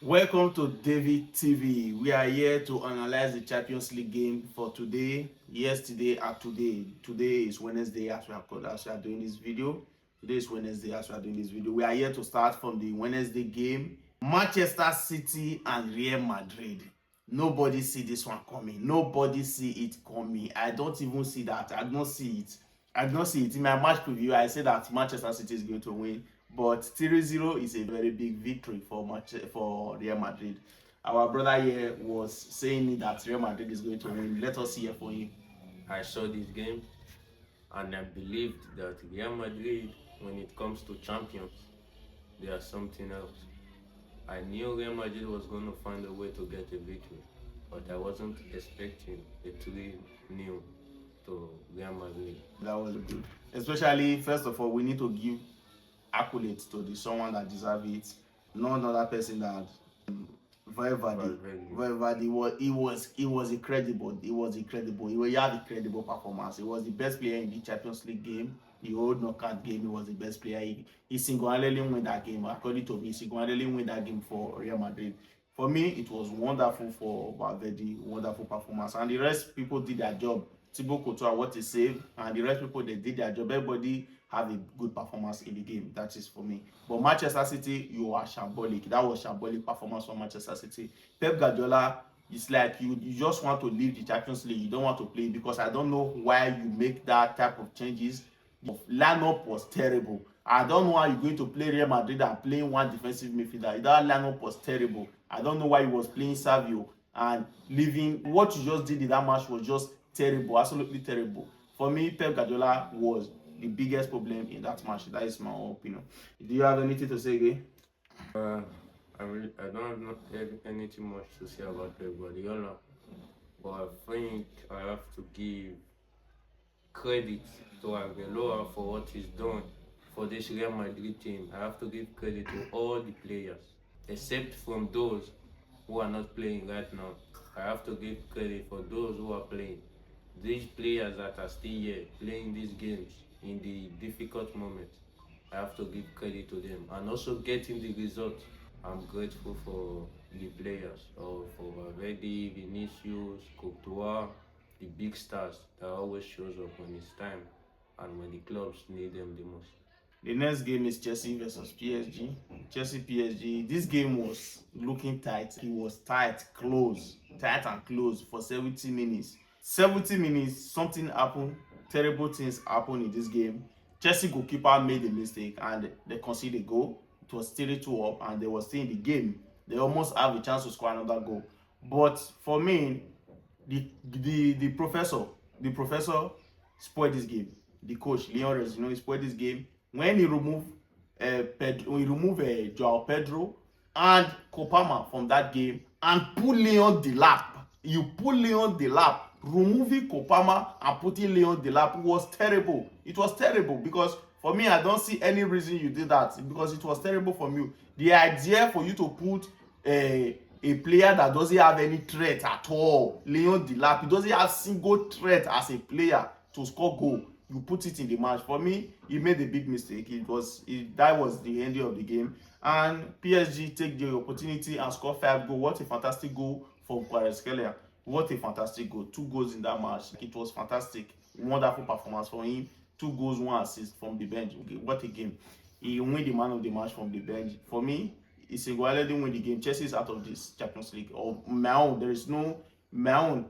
Welcome to David TV. We are here to analyze the Champions League game for today, yesterday, and today. Today is Wednesday as we are doing this video. Today is Wednesday as we are doing this video. We are here to start from the Wednesday game. Manchester City and Real Madrid. Nobody see this one coming. Nobody see it coming. I don't even see that. I don't see it. I don't see it. In my match preview, I said that Manchester City is going to win. But 3-0 is a very big victory for Real Madrid. Our brother here was saying that Real Madrid is going to win. Let us hear from him. I saw this game and I believed that Real Madrid, when it comes to champions, they are something else. I knew Real Madrid was going to find a way to get a victory, but I wasn't expecting a 3-0 to Real Madrid. That was good. Especially, first of all, we need to give accolades to the someone that deserves it. No another person that Valverde was incredible. He had a incredible performance. He was the best player in the Champions League game. The old knockout game, he was the best player. He single-handedly won that game. According to me, he single-handedly won that game for Real Madrid. For me, it was wonderful for Valverde, wonderful performance. And the rest people did their job. Thibaut Courtois, what he saved, and the rest people, they did their job. Everybody have a good performance in the game. That is for me. But Manchester City, you are shambolic. That was shambolic performance for Manchester City. Pep Guardiola, it's like you just want to leave the Champions League. You don't want to play because I don't know why you make that type of changes. The lineup was terrible. I don't know how you're going to play Real Madrid and playing one defensive midfielder. That lineup was terrible. I don't know why he was playing Savio and leaving. What you just did in that match was just terrible, absolutely terrible. For me, Pep Guardiola was the biggest problem in that match. That is my own opinion. Do you have anything to say again? I don't have anything much to say about Pep Guardiola, but I think I have to give credit to Arbeloa for what he's done for this Real Madrid team. I have to give credit to all the players, except from those who are not playing right now. I have to give credit for those who are playing. These players that are still here playing these games in the difficult moments, I have to give credit to them, and also getting the result. I'm grateful for the players, or for Valverde, Vinicius, Courtois, the big stars that always shows up when it's time and when the clubs need them the most. The next game is Chelsea versus PSG. Chelsea PSG. This game was looking tight. It was tight and close for 70 minutes. 70 minutes, something happened. Terrible things happened in this game. Chelsea goalkeeper made a mistake and they conceded a goal. It was 3-2 up and they were still in the game. They almost have a chance to score another goal. But for me, the professor spoiled this game. The coach, Leon Rez, he spoiled this game when he removed Joao Pedro and Kopama from that game and put Leon Delap. You put Leon Delap. Removing Kopama and putting Leon Delap was terrible. It was terrible because for me, I don't see any reason you did that because it was terrible from you. The idea for you to put a player that doesn't have any threat at all, Leon Delap, he doesn't have single threat as a player to score goal. You put it in the match. For me, he made a big mistake. That was the ending of the game. And PSG take the opportunity and score 5 goals. What a fantastic goal from Kvaratskhelia. What a fantastic goal. 2 goals in that match. It was fantastic. Wonderful performance from him. 2 goals, 1 assist from the bench. Okay, what a game. He won the man of the match from the bench. For me, he single-handedly win the game. Chelsea is out of this Champions League. Or my own,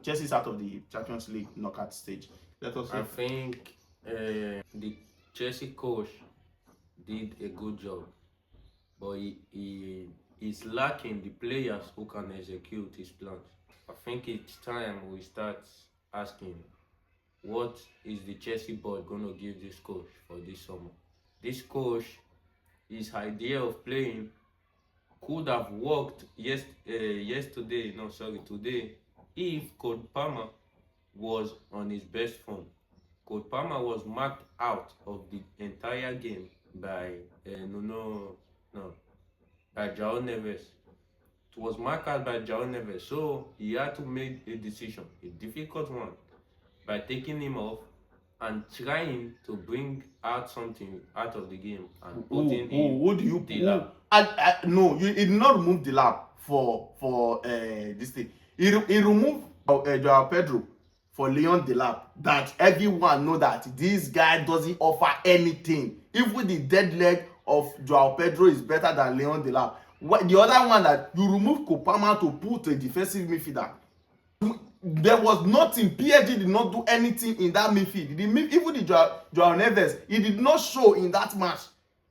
Chelsea is out of the Champions League knockout stage. I think the Chelsea coach did a good job, but he is lacking the players who can execute his plans. I think it's time we start asking, what is the Chelsea board going to give this coach for this summer? This coach, his idea of playing could have worked today, if Cole Palmer was on his best form. Cole Palmer was marked out of the entire game by João Neves. It was marked out by João Neves, so he had to make a decision, a difficult one, by taking him off and trying to bring out something out of the game and putting in who do you Delap. No, you did not remove Delap. for this thing. He removed Joao Pedro for Leon Delap, that everyone know that this guy doesn't offer anything. Even the dead leg of Joao Pedro is better than Leon Delap. The other one, that you remove Kopama to put a defensive midfielder. There was nothing. PSG did not do anything in that midfield. Even the Joao Neves, he did not show in that match.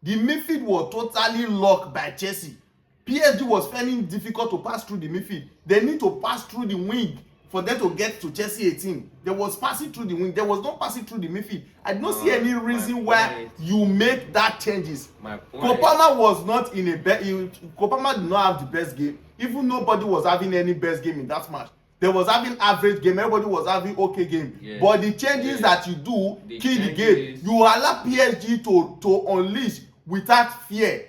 The midfield was totally locked by Chelsea. PSG was finding it difficult to pass through the midfield. They need to pass through the wing for them to get to Chelsea 18. There was passing through the wing. There was no passing through the midfield. I don't see any reason why you make that changes. Kopama was not in a Kopama did not have the best game. Even nobody was having any best game in that match. They was having average game. Everybody was having okay game. Yeah. But the changes that you do kill the game. You allow PSG to unleash without fear,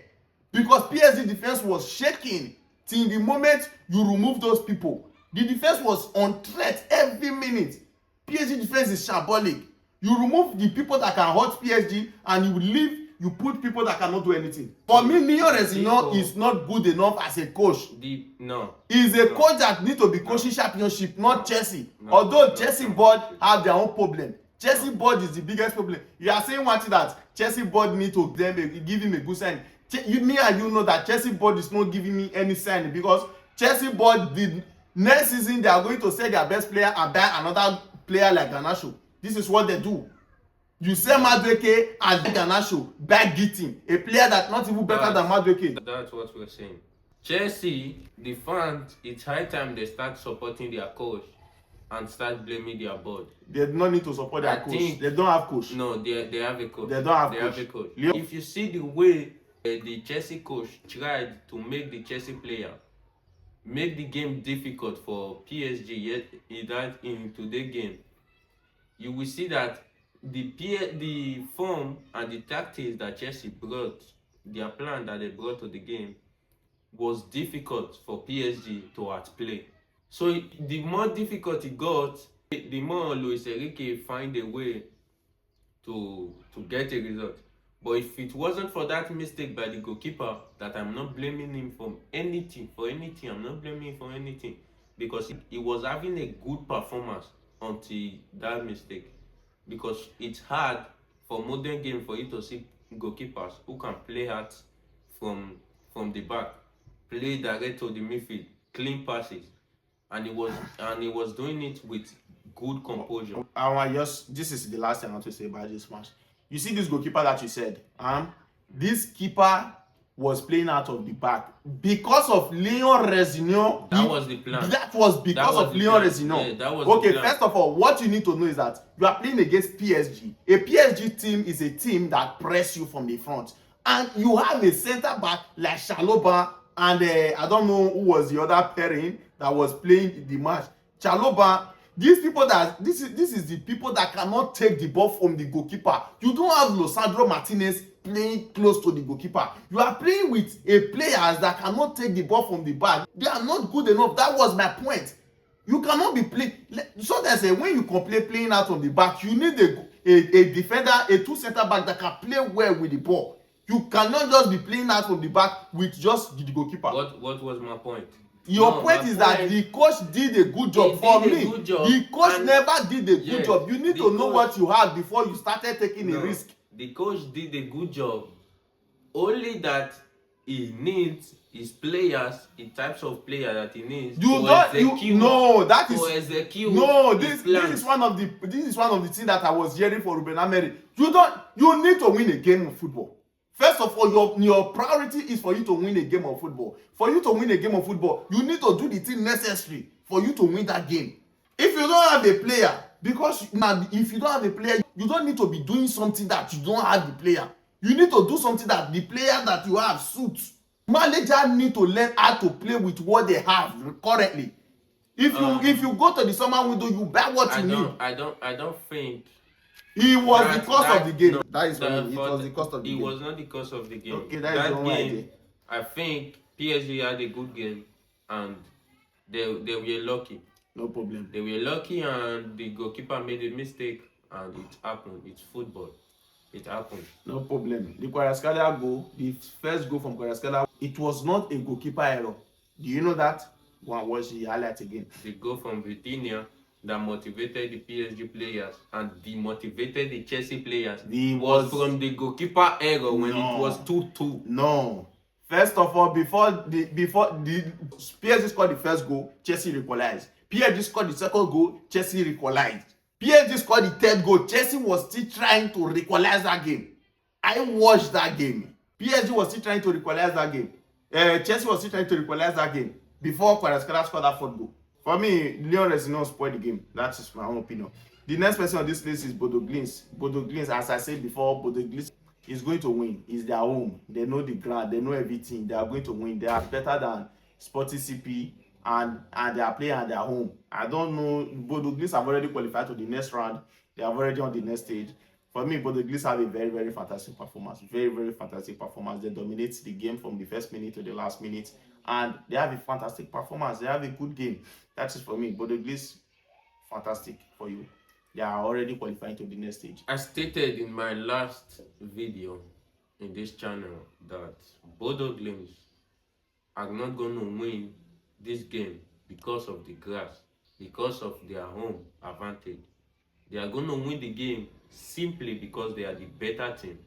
because PSG defense was shaking till the moment you remove those people. The defense was on threat every minute. PSG defense is shambolic. You remove the people that can hurt PSG and you leave. You put people that cannot do anything. For me, Leon Rezino is not good enough as a coach. He's a coach that needs to be coaching championship, not Chelsea. Although Chelsea board have their own problem. Chelsea board is the biggest problem. You are saying one thing, that Chelsea board need to give him a good sign. Me and you know that Chelsea board is not giving me any sign, because Chelsea board did next season they are going to sell their best player and buy another player like Garnacho. This is what they do. You sell Madueke and Garnacho, buy Gittin, a player that's not even better than Madueke. That's what we're saying. Chelsea, the fans, it's high time they start supporting their coach and start blaming their board. They do not need to support their coach. They don't have coach. No, they have a coach. They don't have Have a coach. If you see the way the Chelsea coach tried to make the Chelsea player make the game difficult for PSG in today's game, you will see that the form and the tactics that Chelsea brought, their plan that they brought to the game, was difficult for PSG to outplay. So the more difficult it got, the more Luis Enrique find a way to get a result. But if it wasn't for that mistake by the goalkeeper, that I'm not blaming him for anything, I'm not blaming him for anything, because he was having a good performance until that mistake. Because it's hard for modern game for you to see goalkeepers who can play hard from the back, play direct to the midfield, clean passes, and he was doing it with good composure. This is the last thing I want to say about this match. You see this goalkeeper that you said, this keeper was playing out of the back because of Leon Rezino. That was the plan. That was because of Leon Rezino. Yeah, that was okay, first of all, what you need to know is that you are playing against PSG. A PSG team is a team that press you from the front, and you have a center back like Chaloba and I don't know who was the other pairing that was playing the match. Chaloba. This is the people that cannot take the ball from the goalkeeper. You don't have Losandro Martinez playing close to the goalkeeper. You are playing with a players that cannot take the ball from the back. They are not good enough. That was my point. You cannot be playing. So there's when you complain playing out on the back, you need a defender, a two center back that can play well with the ball. You cannot just be playing out from the back with just the goalkeeper. What was my point? Your point is that the coach did a good job. For me, the coach never did a good job. You need to know what you have before you started taking a risk. The coach did a good job. Only that he needs his players, the types of player that he needs this is one of the things that I was hearing for Ruben Amorim. You need to win a game of football. First of all, your priority is for you to win a game of football. For you to win a game of football, you need to do the thing necessary for you to win that game. If you don't have a player, if you don't have a player, you don't need to be doing something that you don't have the player. You need to do something that the player that you have suits. Manager need to learn how to play with what they have currently. If you go to the summer window, you buy what you need. I don't think it was the cost of the game. That is what it was the cost of the game. It was not the cost of the game. Okay, that is one idea. I think PSG had a good game and they were lucky. No problem. They were lucky and the goalkeeper made a mistake and it happened. It's football. It happened. No problem. The Kvaratskhelia goal, the first goal from Kvaratskhelia, it was not a goalkeeper error. Do you know that? Go and watch the highlight again. The goal from Vitinha that motivated the PSG players and demotivated the Chelsea players was from the goalkeeper error when it was 2-2. No. First of all, before the PSG scored the first goal, Chelsea equalized. PSG scored the second goal, Chelsea equalized. PSG scored the third goal. Chelsea was still trying to equalize that game. I watched that game. PSG was still trying to equalize that game. Chelsea was still trying to equalize that game before Kvaratskhelia scored that fourth goal. For me, Leon Resinov spoiled the game. That is my own opinion. The next person on this list is Bodo Glimt. Bodo Glimt, as I said before, Bodo Glimt is going to win. It's their home. They know the ground. They know everything. They are going to win. They are better than Sporting CP, and they are playing at their home. I don't know. Bodo Glimt have already qualified to the next round. They are already on the next stage. For me, Bodo Glimt have a very, very fantastic performance. Very, very fantastic performance. They dominate the game from the first minute to the last minute. And they have a fantastic performance. They have a good game. That is for me. Bodo Glimt, fantastic for you. They are already qualifying to the next stage. I stated in my last video in this channel that Bodo Glimt are not going to win this game because of the grass, because of their home advantage. They are going to win the game simply because they are the better team.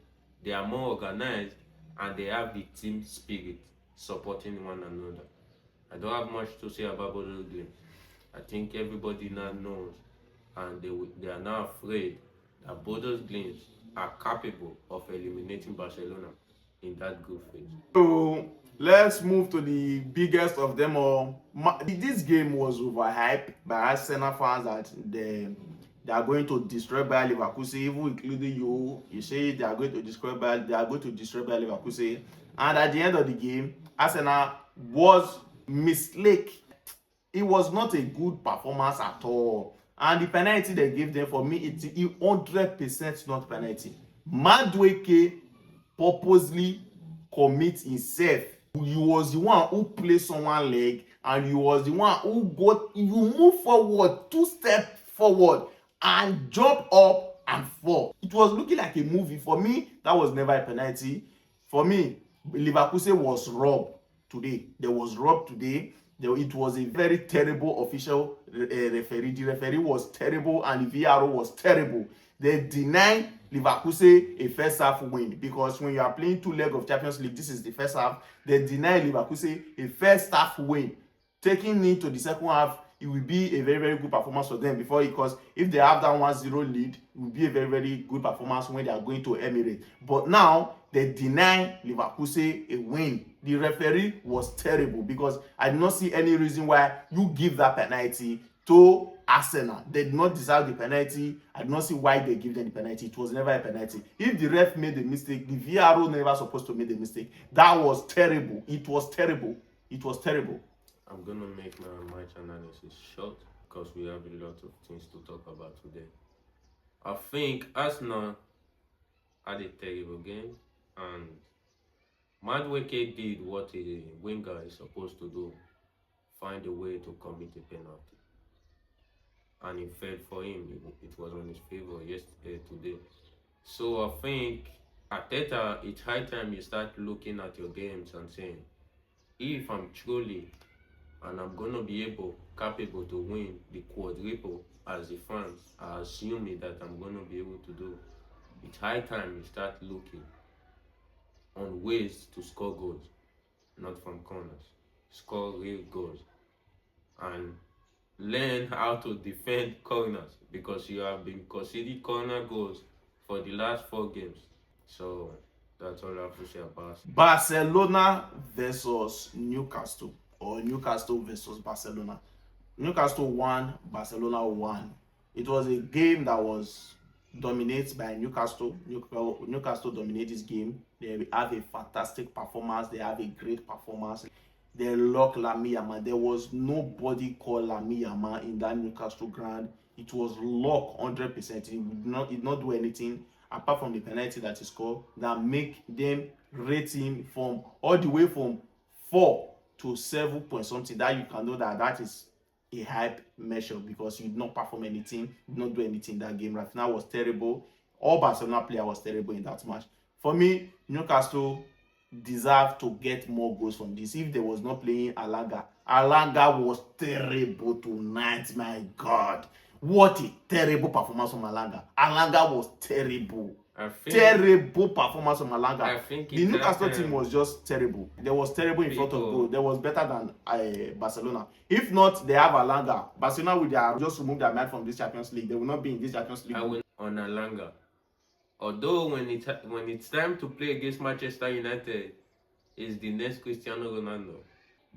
They are more organized and they have the team spirit supporting one another. I don't have much to say about Bodo Glimt. I think everybody now knows, and they are now afraid that Bodo Glimt are capable of eliminating Barcelona in that group phase. So let's move to the biggest of them all. This game was overhyped by Arsenal fans that they are going to destroy Bayer Leverkusen, even including you. You say they are going to destroy Bayer Leverkusen, and at the end of the game, Arsenal was misled. It was not a good performance at all. And the penalty they gave them, for me, it's 100% not penalty. Madueke purposely commit himself. He was the one who placed someone's leg, and he was the one who you move forward, 2 steps forward, and jump up and fall. It was looking like a movie. For me, that was never a penalty. For me, Leverkusen was robbed today. They was robbed today. It was a very terrible official referee. The referee was terrible and the VRO was terrible. They denied Leverkusen a first half win, because when you are playing 2 legs of Champions League, this is the first half. They denied Leverkusen a first half win. Taking into the second half, it will be a very, very good performance for them, because if they have that 1-0 lead, it will be a very, very good performance when they are going to Emirates. But now they deny Leverkusen a win. The referee was terrible, because I did not see any reason why you give that penalty to Arsenal. They did not deserve the penalty. I did not see why they give them the penalty. It was never a penalty. If the ref made a mistake, the VRO never supposed to make the mistake. That was terrible. It was terrible. It was terrible. I'm going to make my match analysis short because we have a lot of things to talk about today. I think Arsenal had a terrible game, and Madueke did what a winger is supposed to do, find a way to commit a penalty. And it fell for him. It was on his favor today. So I think Arteta, it's high time you start looking at your games and saying, if I'm truly and I'm gonna be capable to win the quadruple as the fans are assuming that I'm gonna be able to do, it's high time you start looking on ways to score goals, not from corners. Score real goals and learn how to defend corners, because you have been conceding corner goals for the last 4 games. So that's all I have to say about it. Barcelona versus Newcastle, or Newcastle versus Barcelona. Newcastle won, Barcelona won. It was a game that was dominated by Newcastle. Newcastle dominated this game. They have a fantastic performance. They have a great performance. They lock Lamine Yamal. There was nobody called Lamine Yamal in that Newcastle ground. It was locked 100%. It did not do anything apart from the penalty that he scored that make them rate him from all the way from 4 to 7 point something. That you can know that is a hype measure, because he did not perform anything, did not do anything in that game. Rafinha was terrible. All Barcelona player was terrible in that match. For me, Newcastle deserve to get more goals from this if they was not playing Alanga. Alanga was terrible tonight, my God. What a terrible performance from Alanga. Alanga was terrible. Terrible performance from Alanga. I think the Newcastle team was just terrible. They was terrible in front of goal. They was better than Barcelona. If not, they have Alanga. Barcelona will just remove their mind from this Champions League. They will not be in this Champions League. I will on Alanga. Although when it's time to play against Manchester United, is the next Cristiano Ronaldo.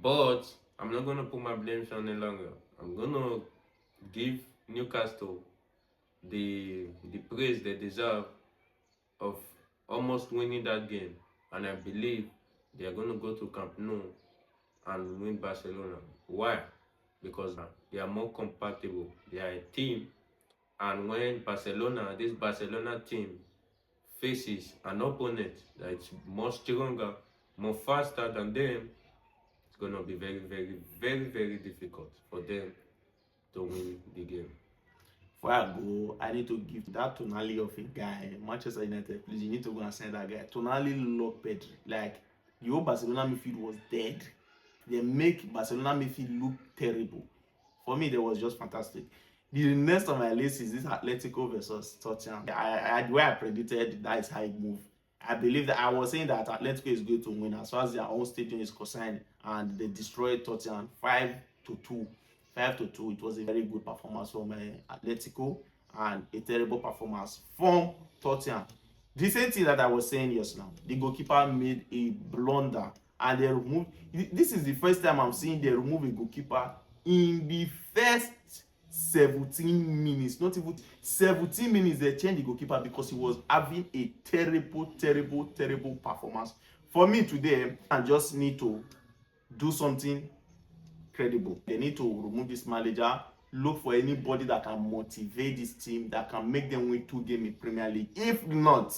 But I'm not gonna put my blame on Alanga. I'm gonna give Newcastle the praise they deserve of almost winning that game, and I believe they are gonna go to Camp Nou and win Barcelona. Why? Because they are more compatible. They are a team, and when this Barcelona team faces an opponent that is more stronger, more faster than them, it's gonna be very, very, very, very difficult for them to win the game. Before I go, I need to give that Tonali of a guy, Manchester United. Please, you need to go and send that guy. Tonali looked better. Like, the whole Barcelona midfield was dead. They make Barcelona midfield look terrible. For me, that was just fantastic. The next on my list is this Atletico versus Tottenham. The way I predicted, that is how it moved. I believe that I was saying that Atletico is going to win as far as their own stadium is concerned, and they destroyed Tottenham 5-2. 5-2. It was a very good performance from Atletico and a terrible performance from Tottenham. The same thing that I was saying just now. The goalkeeper made a blunder and they removed. This is the first time I'm seeing they remove a goalkeeper in the first 17 minutes. Not even 17 minutes they changed the goalkeeper because he was having a terrible performance. For me today, I just need to do something credible. They need to remove this manager, look for anybody that can motivate this team, that can make them win 2 games in Premier League. If not,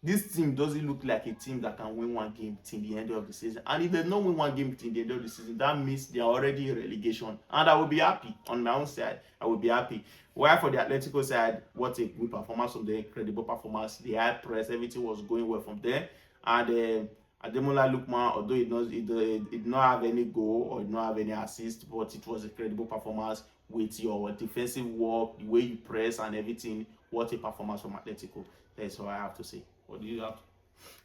this team doesn't look like a team that can win 1 game till the end of the season. And if they don't win 1 game till the end of the season, that means they are already in relegation. And I will be happy. On my own side, I will be happy. While for the Atletico side, what a good performance from them, incredible performance. The high press, everything was going well from there. And Ademola Lookman, although it did not have any goal or did not have any assist, but it was a credible performance with your defensive work, the way you press and everything. What a performance from Atletico. That's all I have to say. What do you have?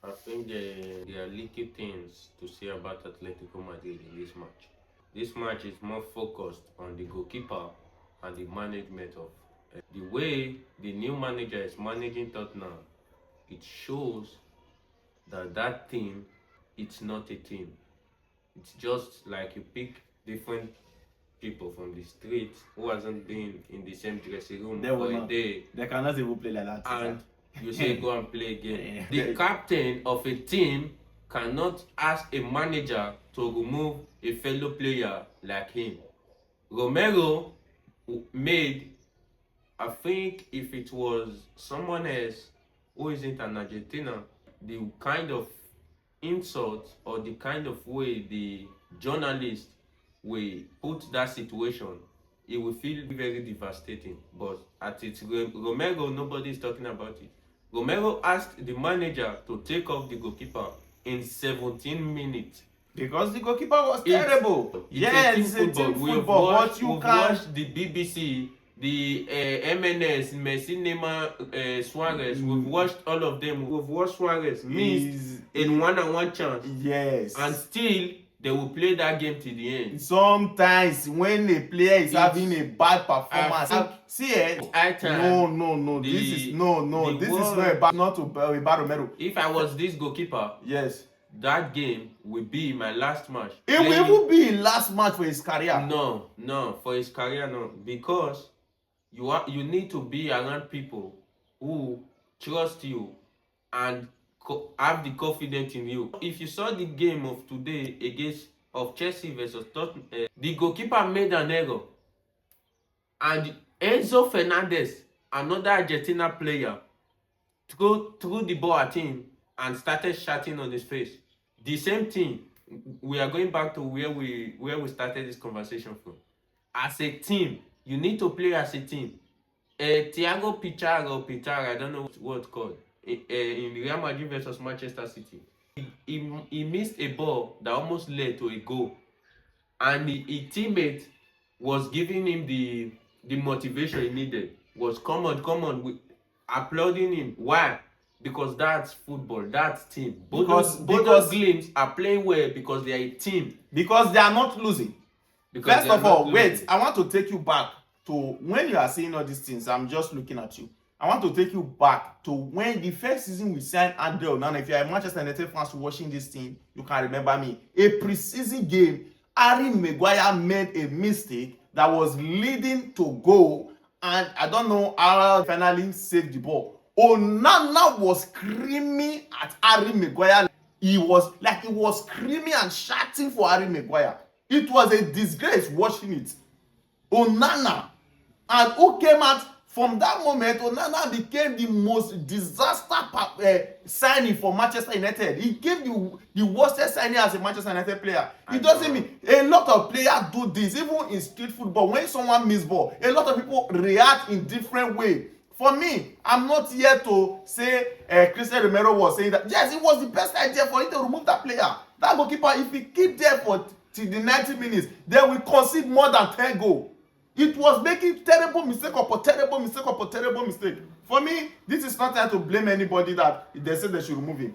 I think there are little things to say about Atletico Madrid in this match. This match is more focused on the goalkeeper and the management of the way the new manager is managing Tottenham. It shows that team, it's not a team. It's just like you pick different people from the street who hasn't been in the same dressing room for a day. They cannot even play like that. And you say go and play again. The captain of a team cannot ask a manager to remove a fellow player like him. Romero made, I think if it was someone else who isn't an Argentina, the kind of insult or the kind of way the journalist will put that situation, it will feel very devastating. But at its Romero, nobody is talking about it. Romero asked the manager to take off the goalkeeper in 17 minutes. Because the goalkeeper was terrible. It's a team football. But you can watch the BBC, the MNS, Messi, Neymar, Suarez. We've watched all of them. We've watched Suarez miss in one-on-one chance. Yes. And still, they will play that game to the end. Sometimes when a player is having a bad performance, see it. No. This is not a bad Romero. If I was this goalkeeper, yes, that game will be my last match. It will even be his last match for his career. No, for his career, no. Because you need to be around people who trust you and have the confidence in you. If you saw the game of today of Chelsea versus Tottenham, the goalkeeper made an error, and Enzo Fernandez, another Argentina player, threw the ball at him and started shouting on his face. The same thing. We are going back to where we started this conversation from. As a team, you need to play as a team. Thiago Pizarro, I don't know what it's called, in Real Madrid versus Manchester City. He missed a ball that almost led to a goal, and his teammate was giving him the motivation he needed. Was come on, applauding him. Why? Because that's football, that's team. Both those glimpses are playing well because they are a team. Because they are not losing. Because First of all, wait, I want to take you back to when you are saying all these things. I'm just looking at you. I want to take you back to when the first season we signed Andre Onana. If you are a Manchester United fans watching this thing, you can remember me. A preseason game, Harry Maguire made a mistake that was leading to goal, and I don't know how he finally saved the ball. Onana was screaming at Harry Maguire. He was screaming and shouting for Harry Maguire. It was a disgrace watching it. Onana, and who came out from that moment. Onana became the most disaster signing for Manchester United. He became the worst signing as a Manchester United player. It doesn't mean a lot of players do this, even in street football. When someone miss ball, a lot of people react in different way. For me, I'm not here to say Christian Romero was saying that. Yes, it was the best idea for him to remove that player. That goalkeeper, if he keep there for till the 90 minutes, they will concede more than 10 goals. It was making terrible mistake upon terrible mistake upon terrible mistake. For me, this is not time to blame anybody that they said they should remove him.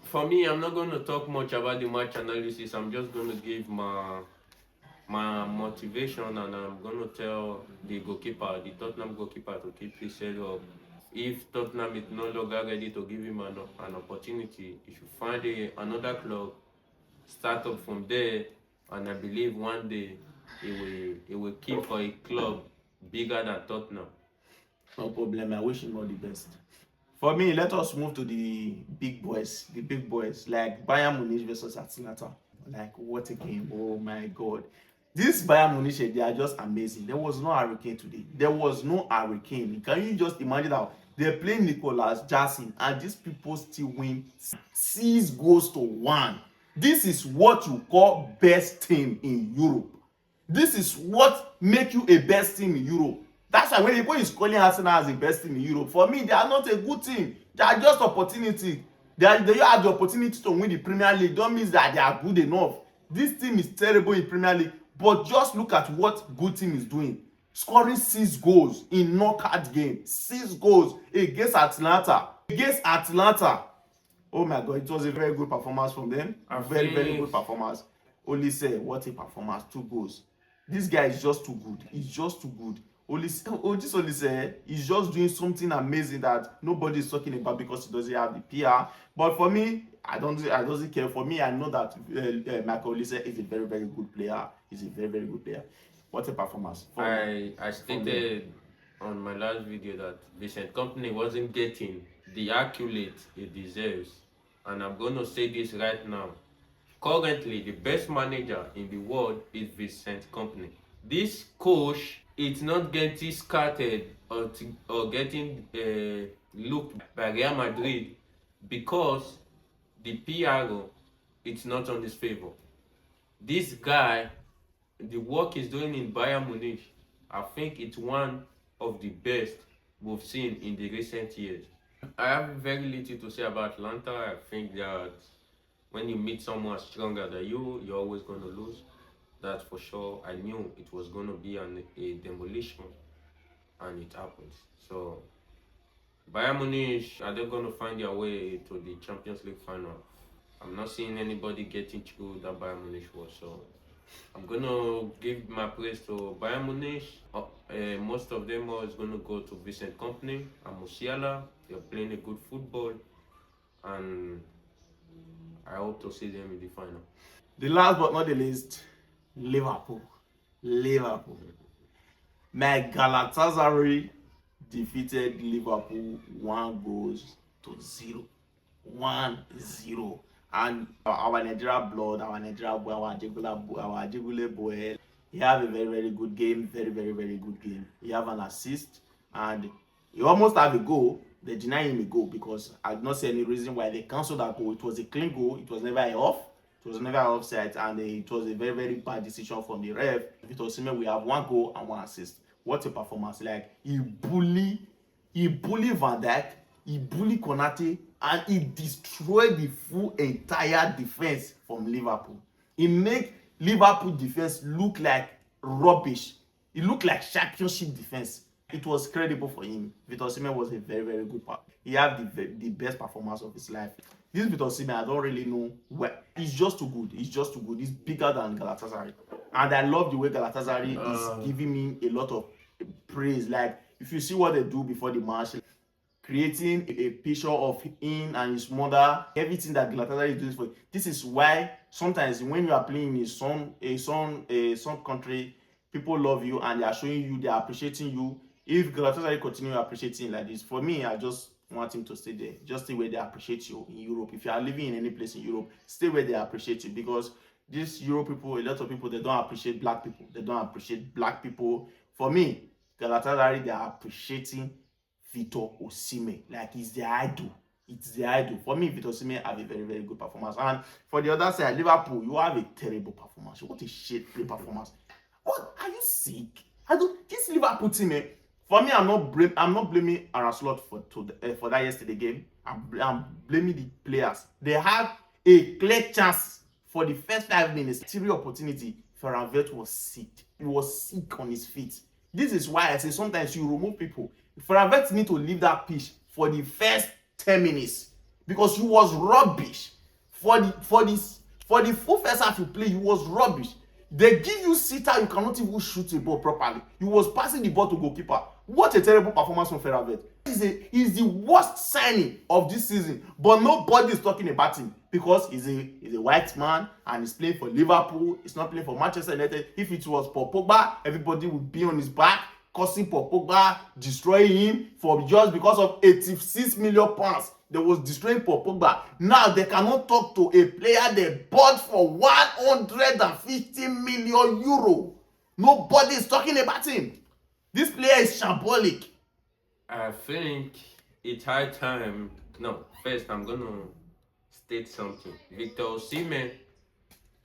For me, I'm not going to talk much about the match analysis. I'm just going to give my motivation, and I'm going to tell the Tottenham goalkeeper, to keep his head up. If Tottenham is no longer ready to give him an opportunity, he should find another club, start up from there, and I believe one day he will keep for a club bigger than Tottenham. No problem. I wish him all the best. For me, let us move to the big boys. The big boys like Bayern Munich versus Atlanta. Like, what a game! Oh my God! This Bayern Munich, they are just amazing. There was no hurricane today. There was no hurricane. Can you just imagine how they're playing Nicolas Jackson and these people still win 6-1? This is what you call best team in Europe. This is what make you a best team in Europe. That's why when people is calling Arsenal as the best team in Europe, for me, they are not a good team. They are just opportunity. They have the opportunity to win the Premier League. Don't mean that they are good enough. This team is terrible in Premier League, but just look at what good team is doing. Scoring 6 goals in knockout game. 6 goals against Atlanta. Oh my God, it was a very good performance from them. Very good performance. Olise, what a performance. 2 goals. This guy is just too good. He's just too good. This Olise is just doing something amazing that nobody is talking about because he doesn't have the PR. But for me, I don't care. For me, I know that Michael Olise is a very good player. He's a very good player. What a performance! I stated on my last video that Vincent Company wasn't getting the accolade he deserves, and I'm going to say this right now. Currently, the best manager in the world is Vincent Company. This coach is not getting scattered or getting looked by Real Madrid because the PRO it's not on his favor. This guy, the work he's doing in Bayern Munich, I think it's one of the best we've seen in the recent years. I have very little to say about Atlanta. I think that when you meet someone stronger than you, you're always going to lose. That's for sure. I knew it was going to be a demolition, and it happened. So, Bayern Munich, are they going to find their way to the Champions League final? I'm not seeing anybody getting through that Bayern Munich was. So, I'm going to give my praise to Bayern Munich. Most of them are going to go to Vincent Company and Musiala. They're playing a good football, and I hope to see them in the final. The last but not the least, Liverpool. My Galatasaray defeated Liverpool 1-0. 1-0. And our Nigeria blood, our Nigeria boy, our Ajegule boy, he have a very good game. Very good game. He have an assist, and he almost have a goal. They deny him a goal because I did not see any reason why they cancelled that goal. It was a clean goal. It was never an off. It was never offside, and it was a very bad decision from the ref. Victor Osimhen, we have 1 goal and 1 assist. What a performance! Like, he bully Van Dijk, he bully Konate, and he destroyed the full entire defense from Liverpool. He make Liverpool defense look like rubbish. It looked like championship defense. It was credible for him. Victor Osimhen was a very, very good part. He had the best performance of his life. This Victor Osimhen, I don't really know where. He's just too good. He's just too good. He's bigger than Galatasaray. And I love the way Galatasaray is giving me a lot of praise. Like, if you see what they do before the match, creating a picture of him and his mother, everything that Galatasaray is doing for you. This is why sometimes when you are playing in some country, people love you and they are showing you, they are appreciating you. If Galatasaray continue appreciating like this, for me, I just want him to stay there. Just stay where they appreciate you in Europe. If you are living in any place in Europe, stay where they appreciate you, because these Euro people, a lot of people, they don't appreciate black people. They don't appreciate black people. For me, Galatasaray, they are appreciating Victor Osimhen. Like, it's the idol. It's the idol. For me, Victor Osimhen have a very, very good performance. And for the other side, Liverpool, you have a terrible performance. What a shit play performance. What? Are you sick? This Liverpool team, for me, I'm not blaming Aaron Slot for that yesterday game. I'm blaming the players. They had a clear chance for the first 5 minutes. Three opportunity. Ferran Vert was sick. He was sick on his feet. This is why I say sometimes you remove people. Ferran Vert need to leave that pitch for the first 10 minutes because he was rubbish. For the full first half you play, he was rubbish. They give you sitter, you cannot even shoot a ball properly. He was passing the ball to goalkeeper. What a terrible performance from Ferran Vert. He's the worst signing of this season, but nobody is talking about him because he's a white man and he's playing for Liverpool. He's not playing for Manchester United. If it was Paul Pogba, everybody would be on his back, causing Paul Pogba, destroying him for just because of 86 million pounds. They was destroying Paul Pogba. Now they cannot talk to a player they bought for 150 million euro. Nobody is talking about him. This player is shambolic. I think it's high time. No, first I'm gonna state something. Victor Osimhen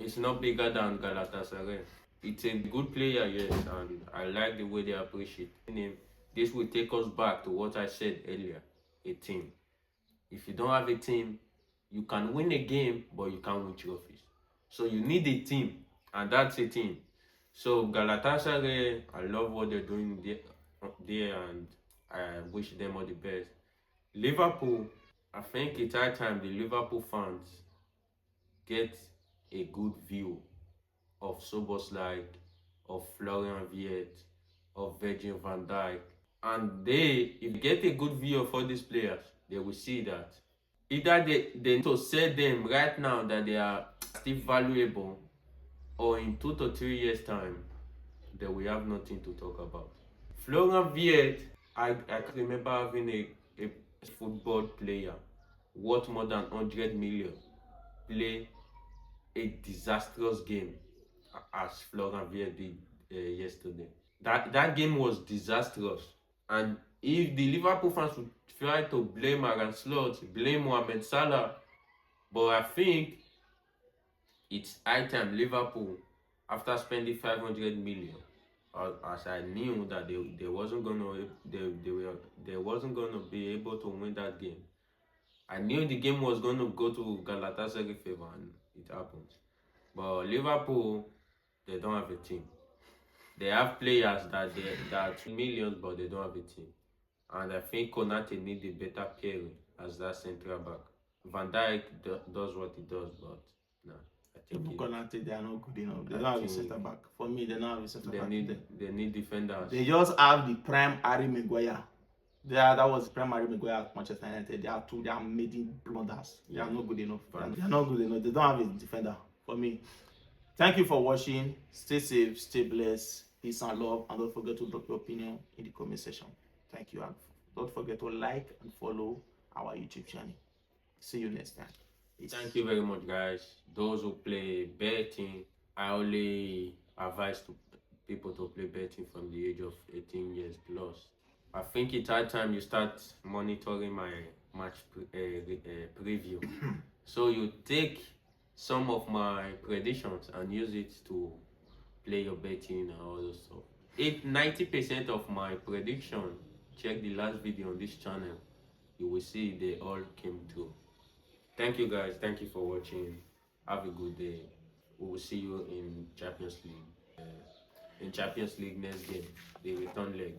is not bigger than Galatasaray. It's a good player, yes, and I like the way they appreciate him. This will take us back to what I said earlier. A team. If you don't have a team, you can win a game, but you can't win trophies. So you need a team, and that's a team. So Galatasaray, I love what they're doing there, and I wish them all the best. Liverpool, I think it's high time the Liverpool fans get a good view of Soboslai, of Florian Wirtz, of Virgil van Dijk. And if you get a good view of all these players, they will see that either they need to sell them right now that they are still valuable, or in 2 to 3 years' time, they will have nothing to talk about. Florian Wirtz, I can remember having a football player worth more than 100 million play a disastrous game as Florian Wirtz did yesterday. That game was disastrous. And if the Liverpool fans would try to blame Aaron Slot, blame Mohamed Salah, but I think it's high time Liverpool, after spending 500 million, as I knew that they wasn't gonna be able to win that game. I knew the game was gonna go to Galatasaray favor, and it happened. But Liverpool, they don't have a team. They have players that millions, but they don't have a team. And I think Konate needs a better pairing as that central back. Van Dijk does what he does, but no, I think Konate, they are not good enough. They don't have a center back. For me, they don't have a center back. They need defenders. They just have the prime Harry Maguire. That was prime Harry Maguire at Manchester United. They are making blunders. They are not good enough. They are not good enough. They don't have a defender. For me. Thank you for watching. Stay safe, stay blessed, peace and love, and don't forget to drop your opinion in the comment section. Thank you, and don't forget to like and follow our YouTube channel. See you next time. Peace. Thank you very much, guys. Those who play betting, I only advise people to play betting from the age of 18 years plus. I think it's high time you start monitoring my match preview. So you take some of my predictions and use it to play your betting and all those stuff. 90% of my prediction, check the last video on this channel, you will see they all came through. Thank you guys. Thank you for watching. Have a good day. We will see you in Champions League. In Champions League next game, the return leg.